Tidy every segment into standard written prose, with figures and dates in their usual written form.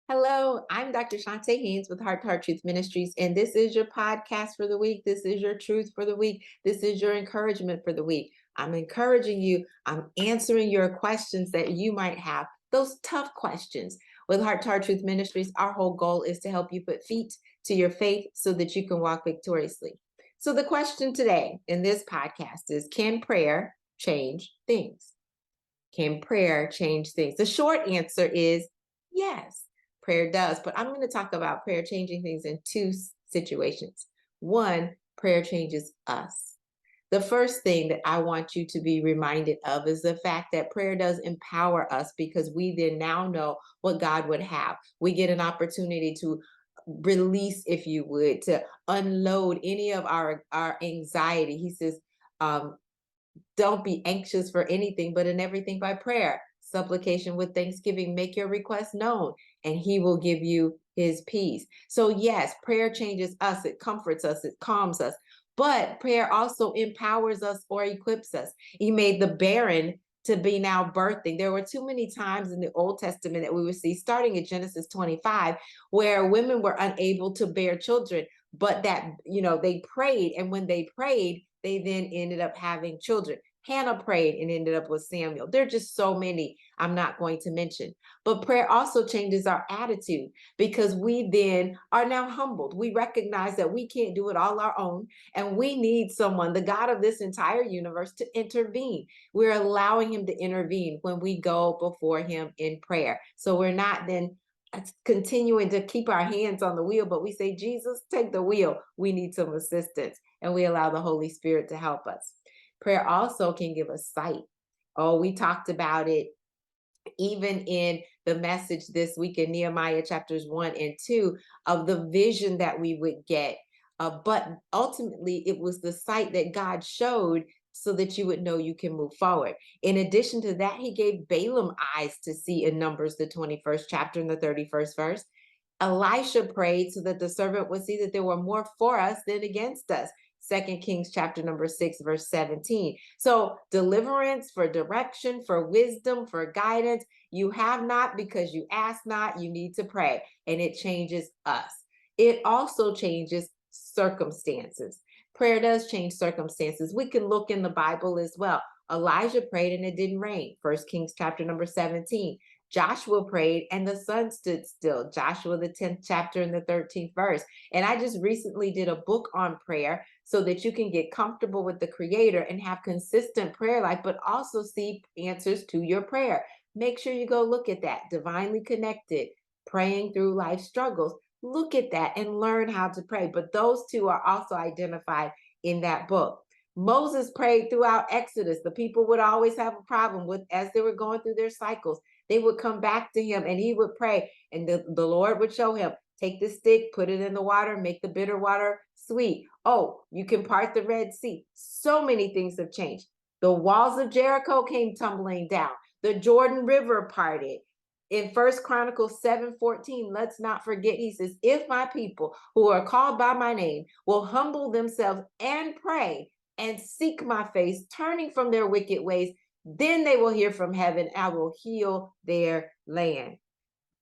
Hello, I'm Dr. Chonta Haynes with Heart Truth Ministries, and this is your podcast for the week. This is your truth for the week. This is your encouragement for the week. I'm encouraging you. I'm answering your questions that you might have, those tough questions. With Heart Truth Ministries, our whole goal is to help you put feet to your faith so that you can walk victoriously. So the question today in this podcast is, can prayer change things? Can prayer change things? The short answer is yes, prayer does. But I'm going to talk about prayer changing things in two situations. One, prayer changes us. The first thing that I want you to be reminded of is the fact that prayer does empower us because we then now know what God would have. We get an opportunity to release, if you would, to unload any of our anxiety. He says, don't be anxious for anything, but in everything by prayer, supplication with thanksgiving, make your request known, and he will give you his peace. So yes, prayer changes us. It comforts us. It calms us. But prayer also empowers us or equips us. He made the barren to be now birthing. There were too many times in the Old Testament that we would see, starting at Genesis 25, where women were unable to bear children, but that, they prayed. And when they prayed, they then ended up having children. Hannah prayed and ended up with Samuel. There are just so many I'm not going to mention. But prayer also changes our attitude because we then are now humbled. We recognize that we can't do it all our own, and we need someone, the God of this entire universe, to intervene. We're allowing him to intervene when we go before him in prayer. So we're not then continuing to keep our hands on the wheel, but we say, Jesus, take the wheel. We need some assistance. And we allow the Holy Spirit to help us. Prayer also can give us sight. Oh, we talked about it even in the message this week in Nehemiah chapters 1 and 2 of the vision that we would get. But ultimately, it was the sight that God showed so that you would know you can move forward. In addition to that, he gave Balaam eyes to see in Numbers, the 21st chapter and the 31st verse. Elisha prayed so that the servant would see that there were more for us than against us. 2 Kings chapter number 6, verse 17. So deliverance, for direction, for wisdom, for guidance, you have not because you ask not. You need to pray, and it changes us. It also changes circumstances. Prayer does change circumstances. We can look in the Bible as well. Elijah prayed and it didn't rain. 1 Kings chapter number 17. Joshua prayed and the sun stood still. Joshua, the 10th chapter and the 13th verse. And I just recently did a book on prayer so that you can get comfortable with the Creator and have consistent prayer life, but also see answers to your prayer. Make sure you go look at that. Divinely Connected, Praying Through Life Struggles. Look at that and learn how to pray. But those two are also identified in that book. Moses prayed throughout Exodus. The people would always have a problem with as they were going through their cycles. They would come back to him and he would pray, and the Lord would show him, take the stick, put it in the water, make the bitter water sweet. Oh, you can part the Red Sea. So many things have changed. The walls of Jericho came tumbling down. The Jordan River parted. In 1 Chronicles 7:14, let's not forget, he says, if my people who are called by my name will humble themselves and pray and seek my face, turning from their wicked ways, then they will hear from heaven. I will heal their land.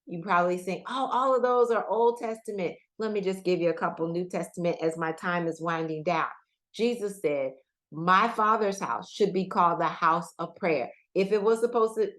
You probably think, oh, all of those are Old Testament. Let me just give you a couple New Testament as my time is winding down. Jesus said, my Father's house should be called the house of prayer. If it was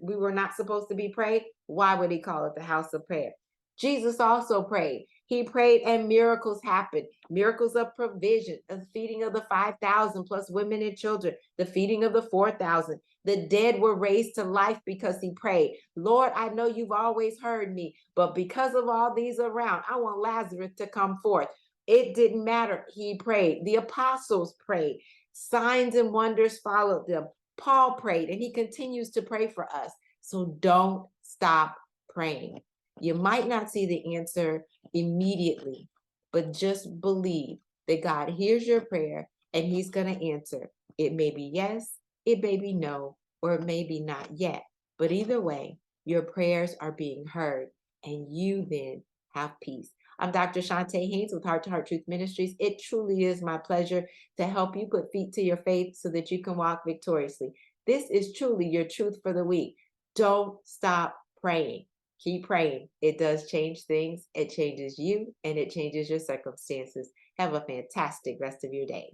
we were not supposed to be prayed, why would he call it the house of prayer? Jesus also prayed. He prayed and miracles happened. Miracles of provision, the feeding of the 5,000 plus women and children, the feeding of the 4,000. The dead were raised to life because he prayed. Lord, I know you've always heard me, but because of all these around, I want Lazarus to come forth. It didn't matter. He prayed. The apostles prayed. Signs and wonders followed them. Paul prayed, and he continues to pray for us. So don't stop praying. You might not see the answer immediately, but just believe that God hears your prayer and he's going to answer. It may be yes, it may be no, or it may be not yet. But either way, your prayers are being heard and you then have peace. I'm Dr. Chonta Haynes with Heart Truth Ministries. It truly is my pleasure to help you put feet to your faith so that you can walk victoriously. This is truly your truth for the week. Don't stop praying. Keep praying. It does change things. It changes you and it changes your circumstances. Have a fantastic rest of your day.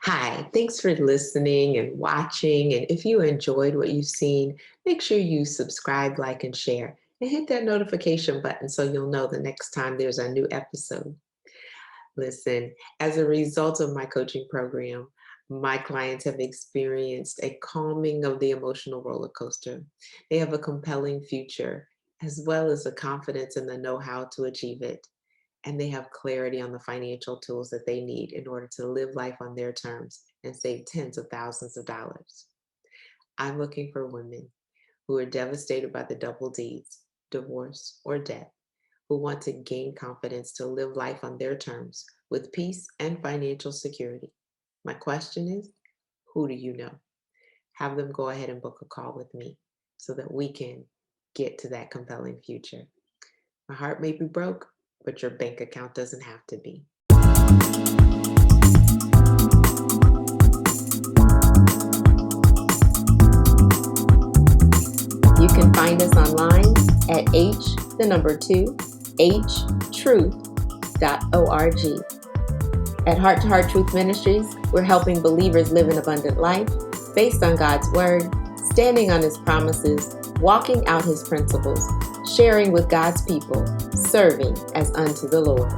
Hi, thanks for listening and watching. And if you enjoyed what you've seen, make sure you subscribe, like, and share. And hit that notification button so you'll know the next time there's a new episode. Listen, as a result of my coaching program, my clients have experienced a calming of the emotional roller coaster. They have a compelling future, as well as a confidence in the know-how to achieve it. And they have clarity on the financial tools that they need in order to live life on their terms and save tens of thousands of dollars. I'm looking for women who are devastated by the double D's, divorce or death, who want to gain confidence to live life on their terms with peace and financial security. My question is, who do you know? Have them go ahead and book a call with me so that we can get to that compelling future. My heart may be broke, but your bank account doesn't have to be. You can find us online at h2truth.org. At Heart to Heart Truth Ministries, we're helping believers live an abundant life based on God's Word, standing on His promises, walking out His principles, sharing with God's people, serving as unto the Lord.